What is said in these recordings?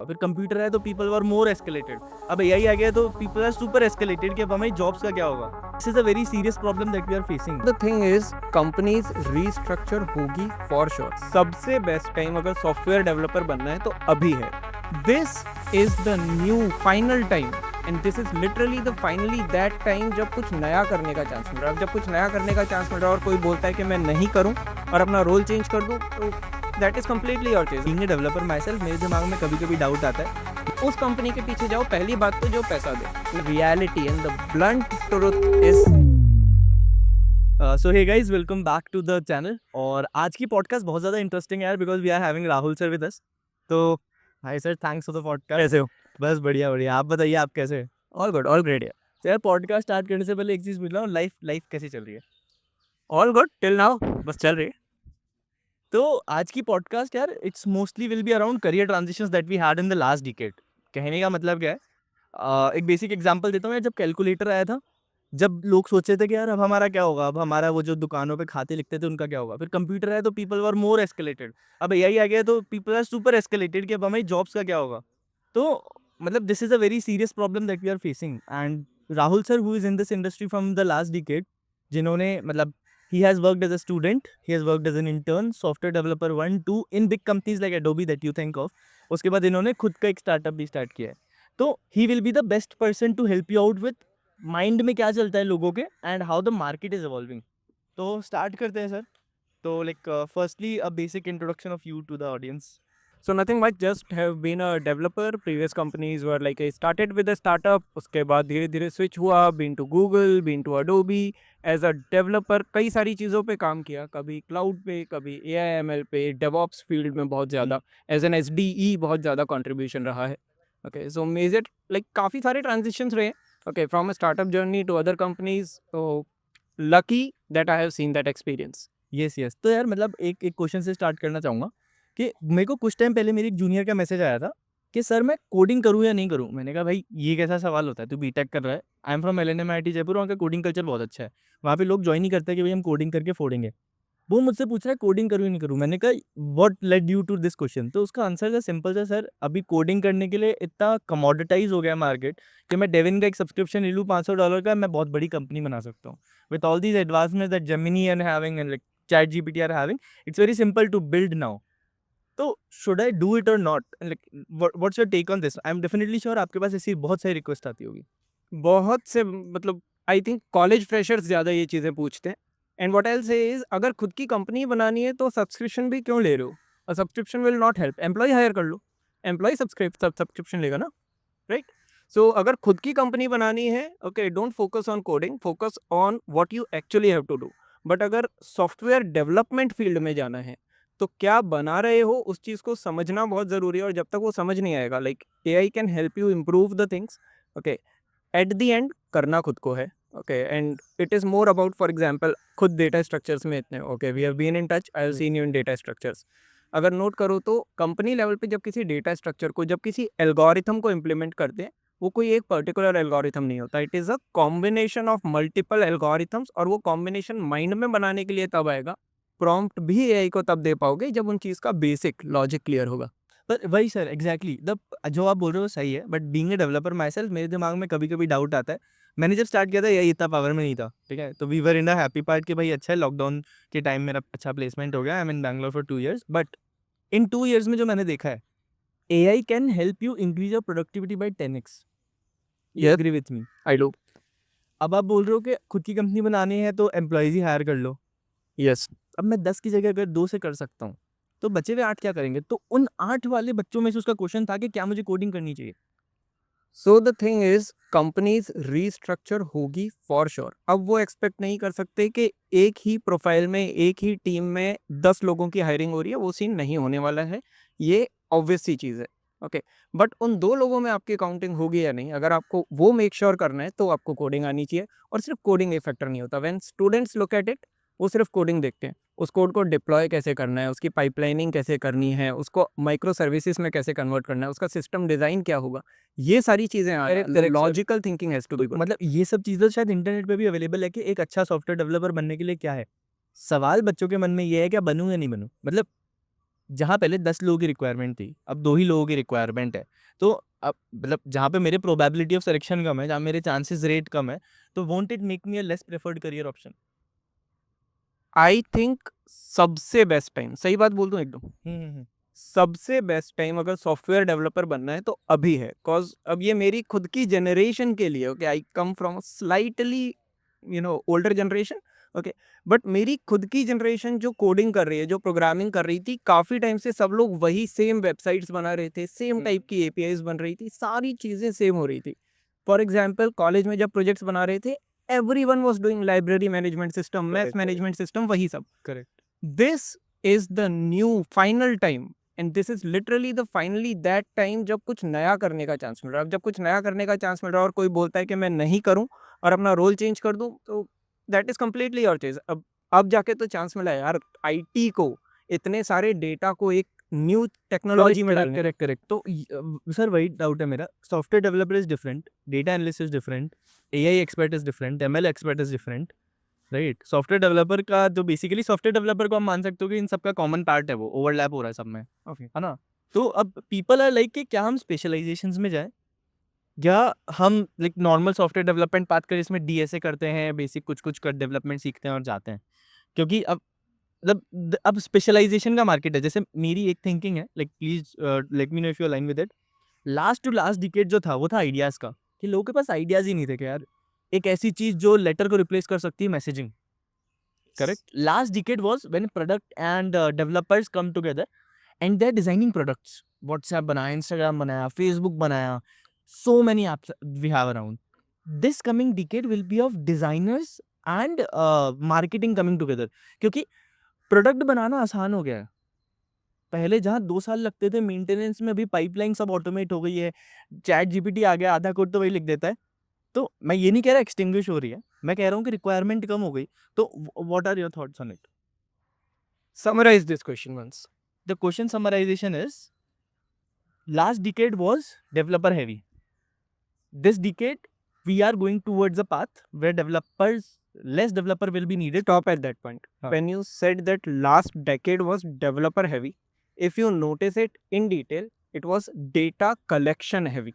फिर कंप्यूटर है तो पीपल वर मोर एस्केलेटेड। अब एआई आ गया तो पीपल आर सुपर एस्केलेटेड कि अब हमारी जॉब्स का क्या होगा। This is a very serious problem that we are facing. The thing is companies restructure होगी फॉर श्योर। सबसे बेस्ट टाइम अगर सॉफ्टवेयर डेवलपर बनना है तो अभी है। This is the new final time and this is literally the finally that time जब कुछ नया करने का चांस मिल रहा है। जब कुछ नया करने का चांस मिल रहा है और कोई बोलता है कि मैं नहीं करूं और अपना रोल चेंज कर दूं, तो that is completely your choice. Being a developer my self, मेरे दिमाग में कभी कभी डाउट आता है उस कंपनी के पीछे जाओ, पहली बात तो जो पैसा दे। Reality and the blunt truth is so hey guys, welcome back to the channel. और आज की पॉडकास्ट बहुत ज़्यादा इंटरेस्टिंग है यार, because we are having Rahul sir with us. तो hi sir, thanks for the podcast. कैसे हो? बस बढ़िया बढ़िया, आप बताइए आप कैसे हैं? All good, all great. तो यार पॉडकास्ट स्टार्ट करने से पहले एक चीज़ पूछ रहा हूँ, लाइफ लाइफ कैसी चल रही है? ऑल गुड टिल नाउ, बस चल रही है। तो आज की पॉडकास्ट यार it's mostly will be around career transitions that we had in the last decade. कहने का मतलब क्या है, एक बेसिक एग्जांपल देता हूँ यार। जब कैलकुलेटर आया था, जब लोग सोच रहे थे कि यार अब हमारा क्या होगा, अब हमारा वो जो दुकानों पे खाते लिखते थे उनका क्या होगा। फिर कंप्यूटर आया तो पीपल वर मोर एस्केलेटेड। अब एआई आ गया तो पीपल आर सुपर एस्केलेटेड कि अब हमारी जॉब्स का क्या होगा। तो मतलब this is a very serious problem that we are facing. And Rahul sir who is in this industry from the last decade, जिन्होंने मतलब he has worked as a student, he has worked as an intern, software developer 1 2 in big companies like Adobe that you think of। उसके बाद इन्होंने खुद का एक startup भी start किया है। तो he will be the best person to help you out with mind में क्या चलता है लोगों के and how the market is evolving. तो स्टार्ट करते हैं सर। तो like firstly a basic introduction of you to the audience. So nothing much, just have been a developer. Previous companies were like I started with a startup, उसके बाद धीरे धीरे switch हुआ, been to Google, been to Adobe as a developer। कई सारी चीज़ों पे काम किया, कभी क्लाउड पे, कभी AI ML पे, DevOps फील्ड में बहुत ज़्यादा एज एन SDE बहुत ज़्यादा कंट्रीब्यूशन रहा है। ओके, सो मेजर लाइक काफ़ी सारे ट्रांजिशंस रहे। Okay, from a startup journey to other companies. तो lucky that I have seen that experience. Yes yes. तो यार मतलब एक एक क्वेश्चन से स्टार्ट करना चाहूँगा कि मेरे को कुछ टाइम पहले मेरी एक जूनियर का मैसेज आया था कि सर मैं कोडिंग करूँ या नहीं करूँ। मैंने कहा भाई ये कैसा सवाल होता है, तू बीटेक कर रहा है। I am from LNM IIT Jaipur, वहाँ का कोडिंग कल्चर बहुत अच्छा है। वहाँ पे लोग ज्वाइन ही करते हैं कि भाई हम कोडिंग करके फोड़ेंगे। वो मुझसे पूछ रहा है कोडिंग करूँ या नहीं करूँ। मैंने कहा what led you to this question. तो उसका आंसर था सिंपल सा, सर अभी कोडिंग करने के लिए इतना कमोडिटाइज हो गया मार्केट कि मैं डेविन का एक सब्सक्रिप्शन ले लूँ $500 का, मैं बहुत बड़ी कंपनी बना सकता हूँ। With all these advancements that Gemini and having and like chat GPT are having, it's very simple to build now. तो शुड आई डू इट और not, like what's your take on this? I am definitely sure आपके पास ऐसी बहुत सारी request आती होगी। बहुत से मतलब आई थिंक कॉलेज फ्रेशर्स ज़्यादा ये चीज़ें पूछते हैं। एंड व्हाट आई से इज़ अगर खुद की कंपनी बनानी है तो सब्सक्रिप्शन भी क्यों ले रहे हो? A subscription will not help. Employ hire कर लो, एम्प्लॉय सब्सक्रिप्शन लेगा ना, राइट? सो अगर खुद की कंपनी बनानी है, okay, don't focus on coding, focus on what you actually have to do. But अगर सॉफ्टवेयर डेवलपमेंट फील्ड में जाना है तो क्या बना रहे हो उस चीज़ को समझना बहुत ज़रूरी है। और जब तक वो समझ नहीं आएगा, like AI can help you improve the things. Okay, at the end करना खुद को है। Okay, and it is more about for example खुद डेटा स्ट्रक्चर्स में इतने okay we have been in touch, I have seen you in data structures. अगर note करो तो कंपनी लेवल पे जब किसी डेटा स्ट्रक्चर को, जब किसी एल्गोरिथम को इम्प्लीमेंट करते हैं, वो कोई एक पर्टिकुलर एल्गोरिथम नहीं होता। It is a combination of multiple algorithms. और वो कॉम्बिनेशन माइंड में बनाने के लिए तब आएगा, प्रॉम्प्ट भी AI को तब दे पाओगे जब उन चीज़ का बेसिक लॉजिक क्लियर होगा। पर वही सर एग्जैक्टली द जो आप बोल रहे हो सही है, but being a developer my self, मेरे दिमाग में कभी कभी डाउट आता है। मैंने जब स्टार्ट किया था यही इतना पावर में नहीं था, ठीक है। तो we were in the happy part कि भाई अच्छा है, लॉकडाउन के टाइम मेरा अच्छा प्लेसमेंट हो गया। I am in Bangalore for 2 years, but in 2 years में जो मैंने देखा है, AI can help you increase your productivity by 10x। You yes, agree with me? I do. अब आप बोल रहे हो कि खुद की कंपनी बनानी है तो एम्प्लॉयज ही हायर कर लो। यस। अब मैं 10 की जगह अगर 2 से कर सकता हूँ, तो बचे हुए 8 क्या करेंगे? तो उन 8 वाले बच्चों में से उसका क्वेश्चन था कि क्या मुझे कोडिंग करनी चाहिए। So the thing is companies restructure होगी फॉर श्योर। अब वो एक्सपेक्ट नहीं कर सकते कि एक ही प्रोफाइल में, एक ही टीम में 10 लोगों की हायरिंग हो रही है। वो सीन नहीं होने वाला है, ये ऑब्वियस सी चीज़ है। ओके, बट उन 2 लोगों में आपकी काउंटिंग होगी या नहीं, अगर आपको वो मेक श्योर करना है तो आपको कोडिंग आनी चाहिए। और सिर्फ कोडिंग एक फैक्टर नहीं होता। When students look at it, वो सिर्फ कोडिंग देखते हैं। उस कोड को डिप्लॉय कैसे करना है, उसकी पाइपलाइनिंग कैसे करनी है, उसको माइक्रो सर्विसेज में कैसे कन्वर्ट करना है, उसका सिस्टम डिज़ाइन क्या होगा, ये सारी चीज़ें correct correct sir. Logical thinking has to be good. मतलब ये सब चीज़ें शायद इंटरनेट पे भी अवेलेबल है कि एक अच्छा सॉफ्टवेयर डेवलपर बनने के लिए क्या है। सवाल बच्चों के मन में ये है कि बनूँ या नहीं बनूँ। मतलब जहाँ पहले 10 लोगों की रिक्वायरमेंट थी, अब 2 ही लोगों की रिक्वायरमेंट है। तो अब मतलब जहाँ पे मेरे प्रोबेबिलिटी ऑफ सिलेक्शन कम है, जहाँ मेरे चांसेस रेट कम है, तो won't it make me a less preferred career option? I think सबसे बेस्ट टाइम, सही बात बोल दूं एकदम, हुँ। सबसे बेस्ट टाइम अगर सॉफ्टवेयर डेवलपर बनना है तो अभी है। कॉज अब ये मेरी खुद की जनरेशन के लिए, okay, I come from slightly older generation, okay, but मेरी खुद की जनरेशन जो कोडिंग कर रही है, जो प्रोग्रामिंग कर रही थी, काफी टाइम से सब लोग वही सेम वेबसाइट्स बना रहे थे, सेम टाइप की एपीआईज बन रही थी, सारी चीजें सेम हो रही थी। फॉर एग्जाम्पल कॉलेज में जब प्रोजेक्ट्स बना रहे थे, everyone was doing library management system, math Correct, management system, वही सब। Correct. this is the new final time, and this is literally the finally that time जब कुछ नया करने का चांस मिल रहा है। अब जब कुछ नया करने का चांस मिल रहा है और कोई बोलता है कि मैं नहीं करूं और अपना रोल चेंज कर दूं, तो that is completely your choice. अब जाके तो चांस मिला है यार आईटी को, इतने सारे डेटा को एक न्यू टेक्नोलॉजी में डालने। करेक्ट। तो सर वही डाउट है मेरा, software developer is different, data analyst is different, AI expert is different, ML expert is different, right? Software developer का जो बेसिकली सॉफ्टवेयर डेवलपर को हम मान सकते हो कि इन सबका कॉमन पार्ट है, वो ओवरलैप हो रहा है सब में, ओके, है ना? तो अब पीपल आर लाइक कि क्या हम स्पेशलाइजेशंस में जाएं, या हम like normal software development path कर इसमें डीएसए करते हैं, बेसिक कुछ कुछ कर डेवलपमेंट सीखते हैं और जाते हैं? क्योंकि अब मतलब अब स्पेशलाइजेशन का मार्केट है। जैसे मेरी एक थिंकिंग है, like please let me know if you align with it. Last to last decade जो था वो था आइडियाज का, कि लोगों के पास आइडियाज ही नहीं थे कि यार एक ऐसी चीज जो लेटर को रिप्लेस कर सकती है, messaging. Correct? Last decade was when product and developers come together and they are designing products. WhatsApp बनाया, इंस्टाग्राम बनाया, फेसबुक बनाया, so many apps we have around. This coming decade will be of designers and marketing coming together, क्योंकि product बनाना आसान हो गया है। पहले जहाँ 2 साल लगते थे मेंटेनेंस में, अभी पाइपलाइन सब ऑटोमेट हो गई है। चैट जीपीटी आ गया, आधा कोड तो वही लिख देता है। तो मैं ये नहीं कह रहा एक्सटिंग्विश हो रही है, मैं कह रहा हूँ कि रिक्वायरमेंट कम हो गई। तो what are your thoughts on it? Summarise this question once. The question summarisation is, last decade was developer heavy. This decade we are going towards a path where less developer will be needed. Stop at that point. हाँ. When you said that last decade was developer heavy, if you notice it in detail, it was data collection heavy.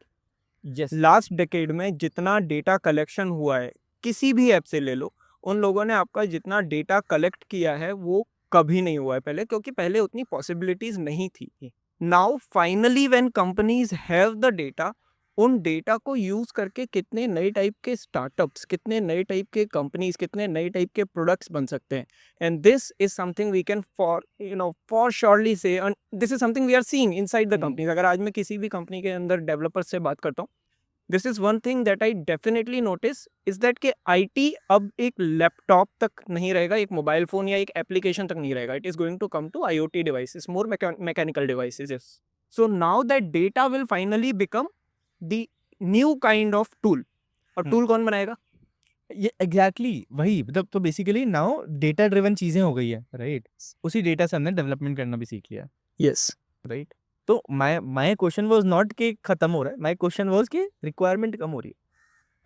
Yes. Last decade में जितना data collection हुआ है, किसी भी app से ले लो, उन लोगों ने आपका जितना डेटा कलेक्ट किया है वो कभी नहीं हुआ है पहले, क्योंकि पहले उतनी पॉसिबिलिटीज नहीं थी। Now finally when companies have the data, उन डेटा को यूज करके कितने नए टाइप के स्टार्टअप्स, कितने नए टाइप के कंपनीज, कितने नए टाइप के प्रोडक्ट्स बन सकते हैं। And this is something we can for surely say, this is something we are seeing inside the companies. अगर आज मैं किसी भी कंपनी के अंदर डेवलपर्स से बात करता हूँ, this is one thing that I definitely notice is that कि आईटी अब एक लैपटॉप तक नहीं रहेगा, एक मोबाइल फोन या एक एप्लीकेशन तक नहीं रहेगा। It is going to come to IoT devices, more mechanical devices. So now that data will finally become the new kind of tool. और टूल कौन बनाएगा? ये एग्जैक्टली वही, मतलब तो बेसिकली नाउ डेटा ड्रिवन चीजें हो गई है, राइट? उसी डेटा से हमने डेवलपमेंट करना भी सीख लिया, यस, राइट? तो माय क्वेश्चन वाज नॉट कि खत्म हो रहा है, माय क्वेश्चन वाज कि रिक्वायरमेंट कम हो रही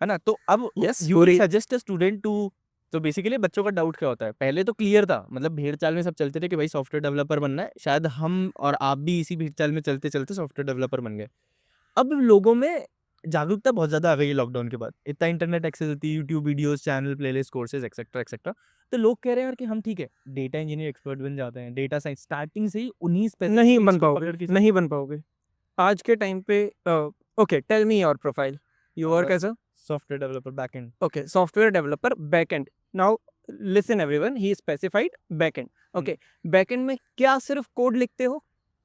है ना? तो अब Yes, you suggest a student to, तो बेसिकली बच्चों का डाउट क्या होता है? पहले तो क्लियर था, मतलब भेड़ चाल में सब चलते थे कि भाई सॉफ्टवेयर डेवलपर बनना है, शायद हम और आप भी इसी भेड़ चाल में चलते चलते सॉफ्टवेयर डेवलपर बन गए। अब लोगों में जागरूकता बहुत ज़्यादा आ गई है लॉकडाउन के बाद। इतना इंटरनेट एक्सेस होती है, YouTube videos, channel, playlist, courses etcetera etcetera. तो लोग कह रहे हैं यार कि हम ठीक है, डेटा इंजीनियर एक्सपर्ट बन जाते हैं, डेटा साइंस स्टार्टिंग से ही 19 नहीं बन पाओगे, नहीं बन पाओगे आज के टाइम पे। Okay, tell me your profile. You work as a software developer backend. okay, software developer backend. Now listen everyone, he specified backend. Okay, backend में क्या सिर्फ कोड लिखते हो,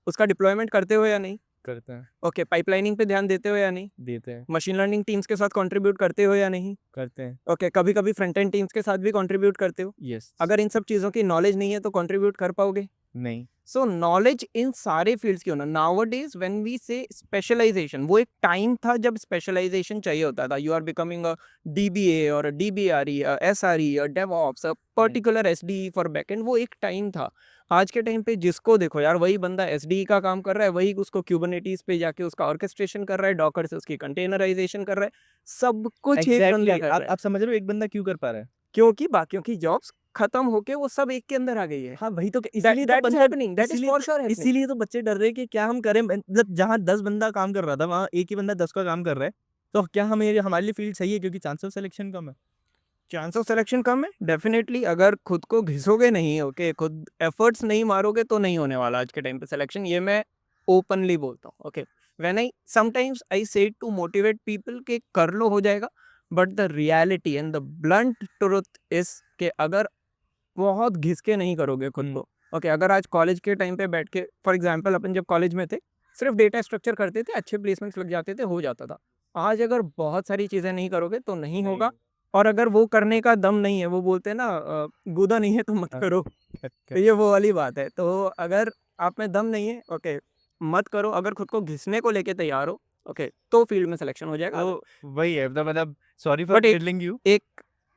उसका डिप्लॉयमेंट करते हो या नहीं? करते हैं। ओके, पाइपलाइनिंग पे ध्यान देते हो या नहीं? देते हैं। मशीन लर्निंग टीम्स के साथ कंट्रीब्यूट करते हो या नहीं? करते हैं। ओके, कभी कभी फ्रंट एंड टीम्स के साथ भी कंट्रीब्यूट करते हो। यस। अगर इन सब चीज़ों की नॉलेज नहीं है तो कंट्रीब्यूट कर पाओगे? नहीं। सो नॉलेज इन सारे फील्ड्स की होना। Nowadays when we say specialization, वो एक टाइम था जब स्पेशलाइजेशन चाहिए होता था। You are becoming a DBA और DBRE, SRE, DevOps, particular SDE for backend, वो एक टाइम था। आज के टाइम पे जिसको देखो यार, वही बंदा एसडीई का काम कर रहा है, वही उसको क्यूबरनेटीज पे जाके उसका ऑर्केस्ट्रेशन कर रहा है, डॉकर से उसकी कंटेनराइजेशन कर रहा है, सब कुछ एक बंदा कर रहा है। आप समझ रहे हो एक बंदा क्यों कर पा रहा है? क्योंकि बाकियों की जॉब्स खत्म होके वो सब एक के अंदर आ गई है। हाँ वही तो इसीलिए तो That is बंदे happening. That is इसीलिए for तो sure happening. इसीलिए तो बच्चे डर रहे हैं कि क्या हम करें, मतलब जहाँ 10 बंदा काम कर रहा था वहाँ एक ही बंदा 10 का काम कर रहा है, तो क्या हमें हमारे लिए फील्ड सही है क्योंकि चांस ऑफ सिलेक्शन कम है। चांस ऑफ सिलेक्शन कम है डेफिनेटली। अगर खुद को घिसोगे नहीं, ओके, खुद एफर्ट्स नहीं मारोगे तो नहीं होने वाला आज के टाइम पे सिलेक्शन। ये मैं ओपनली बोलता हूँ। Okay, when I sometimes I से टू मोटिवेट पीपल के कर लो हो जाएगा, but the reality and the blunt truth is कि अगर बहुत घिस के नहीं करोगे खुद को, ओके, अगर आज कॉलेज के टाइम पे बैठ के, फॉर एग्जांपल अपन जब कॉलेज में थे सिर्फ डेटा स्ट्रक्चर करते थे, अच्छे प्लेसमेंट्स लग जाते थे, हो जाता था। आज अगर बहुत सारी चीज़ें नहीं करोगे तो नहीं होगा। और अगर वो करने का दम नहीं है, वो बोलते हैं ना गूदा नहीं है तो मत हाँ। करो। तो ये वो वाली बात है। तो अगर आप में दम नहीं है, ओके, मत करो। अगर खुद को घिसने को लेके तैयार हो, ओके, तो फील्ड में सिलेक्शन हो जाएगा। तो वही है, मतलब सॉरी फॉर बट एक टेलिंग यू। एक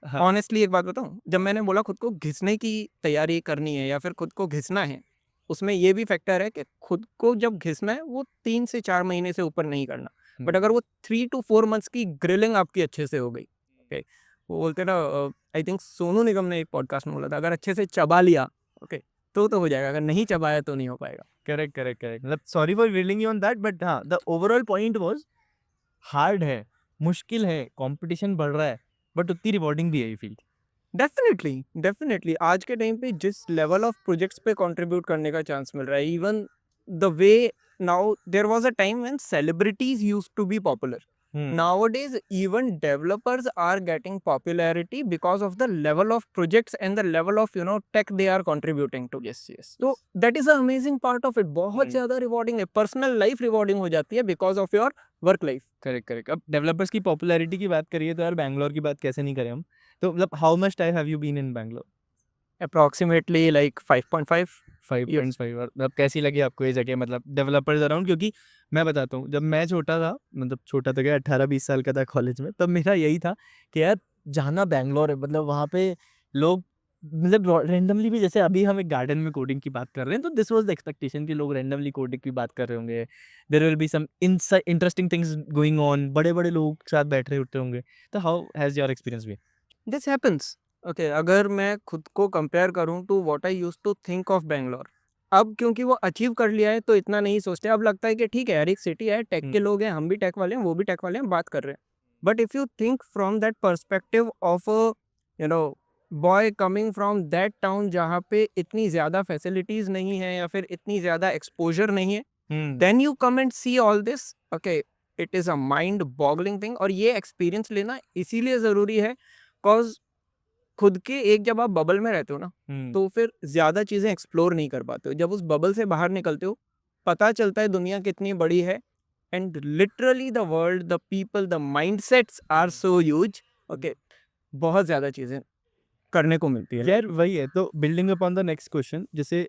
हाँ ऑनेस्टली एक बात बताऊं, जब मैंने बोला खुद को घिसने की तैयारी करनी है या फिर खुद को घिसना है, उसमें ये भी फैक्टर है कि खुद को जब घिसना है वो 3 से 4 महीने से ऊपर नहीं करना। बट अगर वो 3 to 4 months की ग्रिलिंग आपकी अच्छे से हो गई, ओके, वो बोलते हैं ना, आई थिंक सोनू निगम ने एक पॉडकास्ट में बोला था, अगर अच्छे से चबा लिया, ओके, तो हो जाएगा। अगर नहीं चबाया तो नहीं हो पाएगा। करेक्ट करेक्ट करेक्ट, मतलब sorry for reeling you on that, but हाँ the overall point was hard है, मुश्किल है, कंपटीशन बढ़ रहा है, बट उतनी रिवॉर्डिंग भी है ये फील्ड। डेफिनेटली डेफिनेटली आज के टाइम पे जिस लेवल ऑफ प्रोजेक्ट्स पे कंट्रीब्यूट करने का चांस मिल रहा है, even the way now, there was a time when celebrities used to be popular. Nowadays, even developers are getting popularity because of the level of projects and the level of tech they are contributing to. Yes yes, So that is the amazing part of it. बहुत ज़्यादा rewarding है, personal life rewarding हो जाती है because of your work life. Correct correct. अब developers की popularity की बात करिए तो यार बैंगलोर की बात कैसे नहीं करें हम। तो मतलब how much time have you been in Bangalore? Approximately like 5.5 years. 5.5। और मतलब कैसी लगी आपको ये जगह, मतलब डेवलपर्स अराउंड? क्योंकि मैं बताता हूँ, जब मैं छोटा था, मतलब छोटा तो क्या 18-20 साल का था कॉलेज में, तब मेरा यही था कि यार जाना बैंगलोर है, मतलब वहाँ पे लोग मतलब रैंडमली भी, जैसे अभी हम एक गार्डन में कोडिंग की बात कर रहे हैं, तो दिस वाज द एक्सपेक्टेशन कि लोग रैंडमली कोडिंग की बात कर रहे होंगे, there will be some interesting things going on, बड़े बड़े लोग साथ बैठ रहे होते होंगे। तो how has your experience been? This happens. Okay, अगर मैं खुद को कंपेयर करूं to what I used to think of Bangalore, अब क्योंकि वो अचीव कर लिया है तो इतना नहीं सोचते। अब लगता है कि ठीक है यार, एक सिटी है, टेक के लोग हैं, हम भी टेक वाले हैं, वो भी टेक वाले हैं, बात कर रहे हैं। But if you think from that perspective of you know boy coming from that town जहाँ पे इतनी ज़्यादा फैसिलिटीज़ नहीं है या फिर इतनी ज़्यादा एक्सपोजर नहीं है, then you come and see all this, okay, it is a mind boggling thing. और ये एक्सपीरियंस लेना इसीलिए ज़रूरी है बिकॉज खुद के एक जब आप बबल में रहते हो ना, तो फिर ज़्यादा चीज़ें एक्सप्लोर नहीं कर पाते हो। जब उस बबल से बाहर निकलते हो, पता चलता है दुनिया कितनी बड़ी है। And literally the world, the people, the mindsets are so huge. Okay, बहुत ज़्यादा चीज़ें करने को मिलती है। यार वही है, तो building upon the next question, जैसे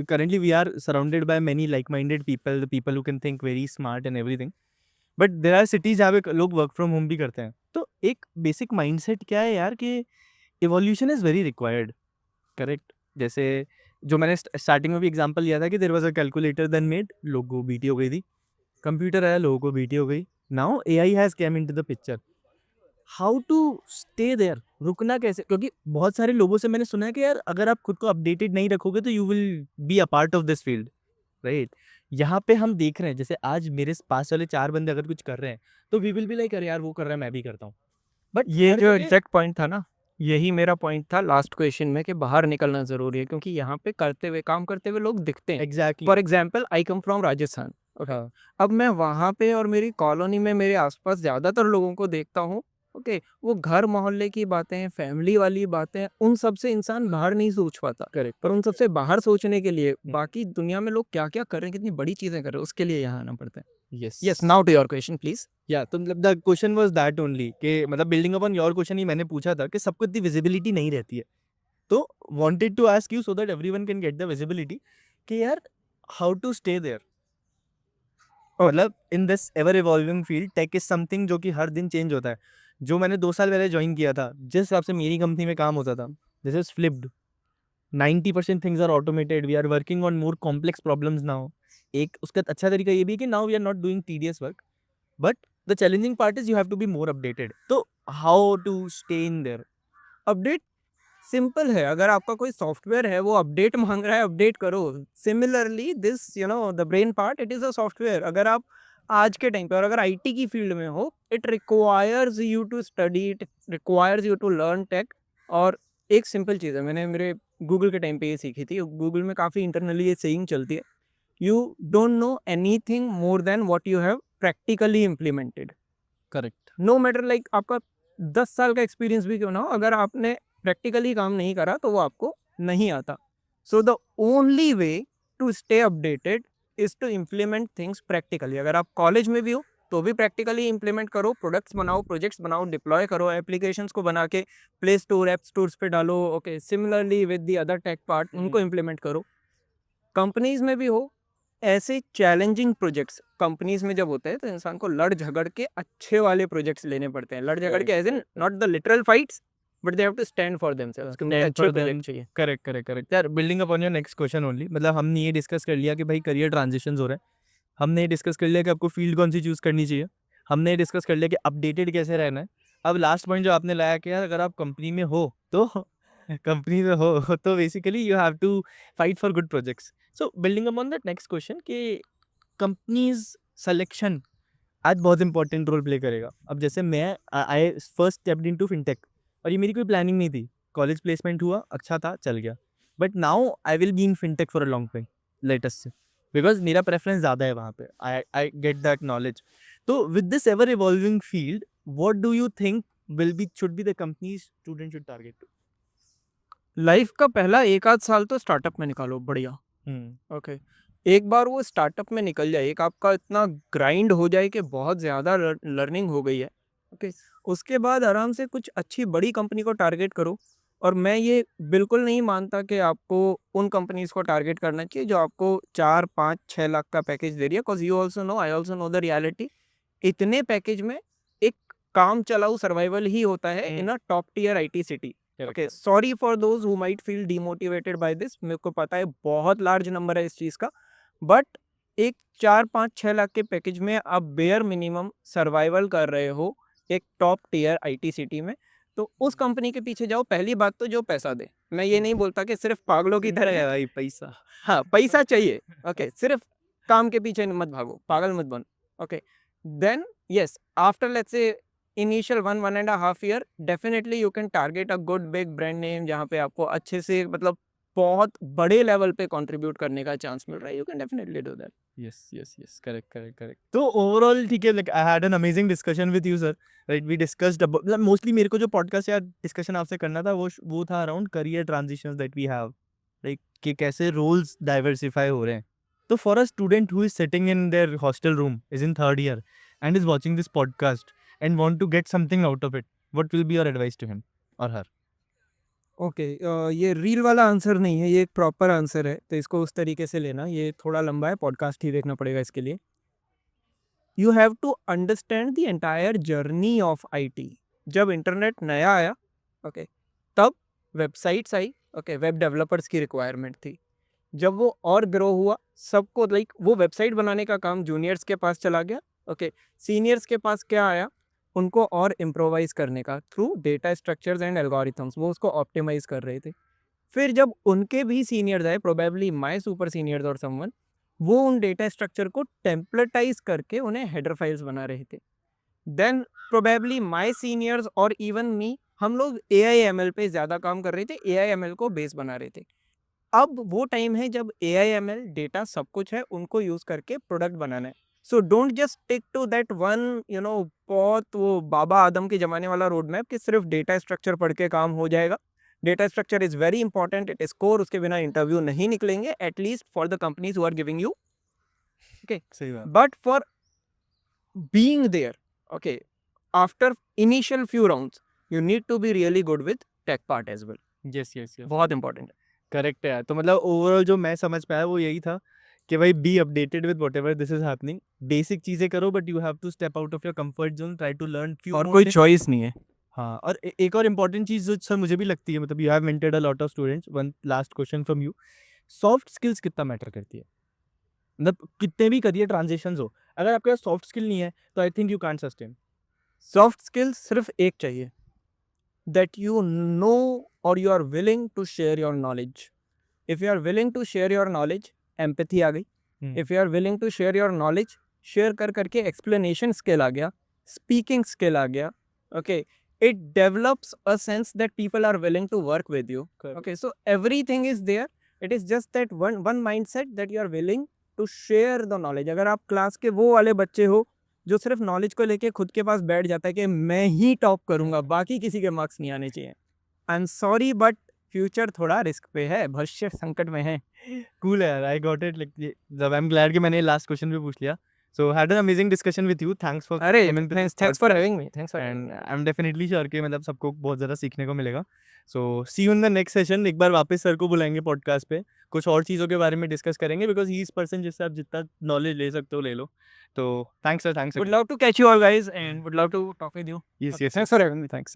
currently we are surrounded by many like minded people, the people who can think very smart and everything, but there are cities जहाँ पे लोग वर्क फ्रॉम होम भी करते हैं। तो एक बेसिक माइंडसेट क्या है यार कि evolution is very required, correct? जैसे जो मैंने स्टार्टिंग में भी एग्जांपल लिया था कि there was a calculator then made, लोगों को बीटी हो गई थी, कंप्यूटर आया, लोगों को बीटी हो गई, now AI has came into the picture. How to stay there, रुकना कैसे? क्योंकि बहुत सारे लोगों से मैंने सुना है कि यार अगर आप खुद को अपडेटेड नहीं रखोगे तो you will be a part of this field, right? यहाँ पे हम देख रहे हैं, जैसे आज मेरे पास वाले 4 बंदे अगर कुछ कर रहे हैं, तो वी विल बी लाइक अरे यार वो कर रहा है मैं भी करता हूँ। बट ये हर जो जगह एग्जैक्ट पॉइंट था ना, यही मेरा पॉइंट था लास्ट क्वेश्चन में कि बाहर निकलना ज़रूरी है, क्योंकि यहाँ पे करते हुए, काम करते हुए लोग दिखते हैं। Exactly. For example, I come from Rajasthan. हाँ, अब मैं वहाँ पे और मेरी कॉलोनी में मेरे आसपास ज़्यादातर लोगों को देखता हूँ, ओके, वो घर मोहल्ले की बातें, फैमिली वाली बातें, उन सब से इंसान बाहर नहीं सोच पाता। करेक्ट। पर उन सब से बाहर सोचने के लिए बाकी दुनिया में लोग क्या क्या कर रहे हैं, कितनी बड़ी चीज़ें कर रहे हैं, उसके लिए यहाँ आना पड़ता है। Yes yes, now to your question please. या तो मतलब the question was that only कि मतलब बिल्डिंग अपॉन योर क्वेश्चन ही मैंने पूछा था कि सबको इतनी विजिबिलिटी नहीं रहती है, तो wanted to ask you so that everyone can get the visibility कि यार हाउ टू स्टे देयर, मतलब in this ever evolving field tech is something जो कि हर दिन चेंज होता है। जो मैंने 2 साल पहले ज्वाइन किया था, जिस हिसाब से मेरी कंपनी में काम होता था, this is flipped. 90% things are automated, we are working on more complex problems now. एक उसका अच्छा तरीका ये भी है कि now we are not doing tedious work, but the challenging part is you have to be more updated. तो how to stay in there? Update simple है, अगर आपका कोई सॉफ्टवेयर है वो अपडेट मांग रहा है, अपडेट करो। Similarly this the brain part, it is a software. अगर आप आज के टाइम पे और अगर आईटी की फील्ड में हो, it requires you to study, it requires you to learn tech. और एक सिंपल चीज़ है, मैंने मेरे गूगल के टाइम पे ये सीखी थी। गूगल में काफ़ी इंटरनली ये सेइंग चलती है, you don't know anything more than what you have practically implemented. Correct. No matter like आपका 10 साल का एक्सपीरियंस भी क्यों ना हो, अगर आपने प्रैक्टिकली काम नहीं करा तो वो आपको नहीं आता। So the only way to stay updated is to implement things practically. अगर आप कॉलेज में भी हो तो भी प्रैक्टिकली इम्प्लीमेंट करो, प्रोडक्ट्स बनाओ, प्रोजेक्ट्स बनाओ, डिप्लॉय करो, एप्लीकेशंस को बना के प्ले स्टोर, ऐप स्टोर्स पे डालो। Okay, similarly with the other tech part, उनको इम्प्लीमेंट करो। कंपनीज में भी हो, ऐसे चैलेंजिंग प्रोजेक्ट्स कंपनीज में जब होते हैं तो इंसान को लड़ झगड़ के अच्छे वाले प्रोजेक्ट्स लेने पड़ते हैं। लड़ झगड़ के as in not the literal fights, but they have to stand for themselves, कि मुझे stand अच्छे for them. प्रोजेक्ट चाहिए। करेक्ट करेक्ट करेक्ट यार, building upon your next question only, मतलब हमने ये डिस्कस कर लिया कि भाई करियर ट्रांजिशंस हो रहे हैं, हमने ये डिस्कस कर लिया कि आपको फील्ड कौन सी चूज करनी चाहिए, हमने ये डिस्कस कर लिया कि अपडेटेड कैसे रहना है। अब लास्ट पॉइंट जो आपने लाया कि यार अगर आप कंपनी में हो तो कंपनी में हो तो basically you have to fight for good projects. So building upon that next question कि कंपनीज सिलेक्शन आज बहुत इंपॉर्टेंट रोल प्ले करेगा। अब जैसे मैं I first stepped into fintech, और ये मेरी कोई प्लानिंग नहीं थी, कॉलेज प्लेसमेंट हुआ, अच्छा था, चल गया। But now I will be in fintech for a long time, latest से, बिकॉज मेरा प्रेफरेंस ज़्यादा है वहाँ पे, आई गेट दैट नॉलेज। तो with this ever evolving field, what do you think will be should be the companies student should target to? Life का पहला एक आध साल तो स्टार्टअप में निकालो, बढ़िया। ओके, एक बार वो स्टार्टअप में निकल जाए, एक आपका इतना ग्राइंड हो जाए कि बहुत ज़्यादा लर्निंग हो गई है। ओके, उसके बाद आराम से कुछ अच्छी बड़ी कंपनी को टारगेट करो। और मैं ये बिल्कुल नहीं मानता कि आपको उन कंपनीज को टारगेट करना चाहिए जो आपको 4 5 6 लाख का पैकेज दे रही है, because you also know, I also know the reality. इतने पैकेज में एक काम चलाऊ सर्वाइवल ही होता है in a top tier IT city. Okay, sorry for those who might feel demotivated by this, मेरे को पता है बहुत लार्ज नंबर है इस चीज़ का। बट एक 4 5 6 लाख के पैकेज में आप बेयर मिनिमम सर्वाइवल कर रहे हो एक टॉप टियर आईटी सिटी में, तो उस कंपनी के पीछे जाओ। पहली बात तो जो पैसा दे, मैं ये नहीं बोलता कि सिर्फ पागलों की तरह है। भाई पैसा। हाँ, पैसा चाहिए। ओके, सिर्फ काम के पीछे मत भागो, पागल मत बनो। Okay, then yes, after let's say initial 1 1.5 year, definitely you can target a good big brand name जहाँ पे आपको अच्छे से मतलब बहुत बड़े लेवल पे कंट्रीब्यूट करने का चांस मिल रहा है। You can definitely do that. Yes, yes, yes. Correct, correct, correct. तो ओवरऑल ठीक है, like I had an amazing discussion with you sir, right? We discussed about, मतलब मोस्टली मेरे को जो पॉडकास्ट या डिस्कशन आपसे करना था वो था around career transitions that we have, like कि कैसे रोल्स डाइवर्सिफाई हो रहे हैं। तो for a student who is sitting in their hostel room, is in third year and is watching this podcast and want to get something out of it, what will be your advice to him और her? Okay, ये reel वाला answer नहीं है, ये एक proper answer है, तो इसको उस तरीके से लेना। ये थोड़ा लंबा है, पॉडकास्ट ही देखना पड़ेगा इसके लिए। You have to understand the entire journey of IT. जब इंटरनेट नया आया, ओके, तब वेबसाइट्स आई। ओके, वेब डेवलपर्स की रिक्वायरमेंट थी। जब वो और ग्रो हुआ, सबको लाइक वो वेबसाइट बनाने का काम जूनियर्स के पास चला गया। ओके, सीनियर्स के पास क्या आया, उनको और इम्प्रोवाइज करने का through data structures and algorithms, वो उसको ऑप्टिमाइज कर रहे थे। फिर जब उनके भी सीनियर्स आए, प्रोबेबली माय सुपर सीनियर्स और समवन, वो उन डेटा स्ट्रक्चर को टेम्पलेटाइज करके उन्हें हेडर फाइल्स बना रहे थे। देन प्रोबेबली माय सीनियर्स और इवन मी, हम लोग एआई एमएल पे ज़्यादा काम कर रहे थे, एआई एमएल को बेस बना रहे थे। अब वो टाइम है जब एआई एमएल डेटा सब कुछ है, उनको यूज करके प्रोडक्ट बनाना है। So don't just tick two that one बहुत वो बाबा आदम के जमाने वाला रोड मैप कि सिर्फ डेटा स्ट्रक्चर पढ़ के काम हो जाएगा। Data structure is very important, it is core, उसके बिना इंटरव्यू नहीं निकलेंगे, at least for the companies who are giving you. Okay, सही बात। But for being there, okay, after initial few rounds, you need to be really good with tech part as well. Yes, yes, yes. बहुत important है। Correct है यार। तो मतलब overall जो मैं समझ पाया वो यही था कि भाई be updated with whatever this is happening, basic चीजें करो, but you have to step out of your comfort zone, try to learn few और मोर कोई थिंग्स। चॉइस नहीं है। हाँ, और एक और इम्पॉर्टेंट चीज जो सर मुझे भी लगती है, मतलब you have mentored a lot of students, one last question from you, soft skills कितना मैटर करती है? मतलब कितने भी करियर ट्रांजिशंस हो, अगर आपके पास सॉफ्ट स्किल नहीं है तो I think you can't sustain. Soft skills सिर्फ एक चाहिए, that you know or you are willing to share your knowledge. If you are willing to share your knowledge, empathy आ गई. If you are willing to share your knowledge, share कर करके explanation skill आ गया, speaking skill आ गया. Okay, it develops a sense that people are willing to work with you. Correct. Okay, so everything is there. It is just that one mindset that you are willing to share the knowledge. अगर आप class के वो वाले बच्चे हो जो सिर्फ knowledge को लेके खुद के पास बैठ जाता है कि मैं ही टॉप करूंगा, बाकी किसी के मार्क्स नहीं आने चाहिए, I am sorry but future थोड़ा रिस्क पे है, भविष्य संकट में है. कूल है यार, आई गॉट इट. लाइक जब आई एम ग्लैड कि मैंने लास्ट क्वेश्चन भी पूछ लिया. So had an amazing discussion with you. Thanks for अरे coming to thanks for having me. And I am definitely sure कि मतलब सबको बहुत ज़्यादा सीखने को मिलेगा. So see you in the next session. एक बार वापस सर को बुलाएंगे पॉडकास्ट पे, कुछ और चीज़ों के बारे में डिस्कस करेंगे, बिकॉज ही इज पर्सन जिससे आप जितना नॉलेज ले सकते हो ले लो. तो thanks sir, thanks. Would love to catch you all guys and would love to talk with you. Yes, Okay, yes. thanks for having me. Thanks.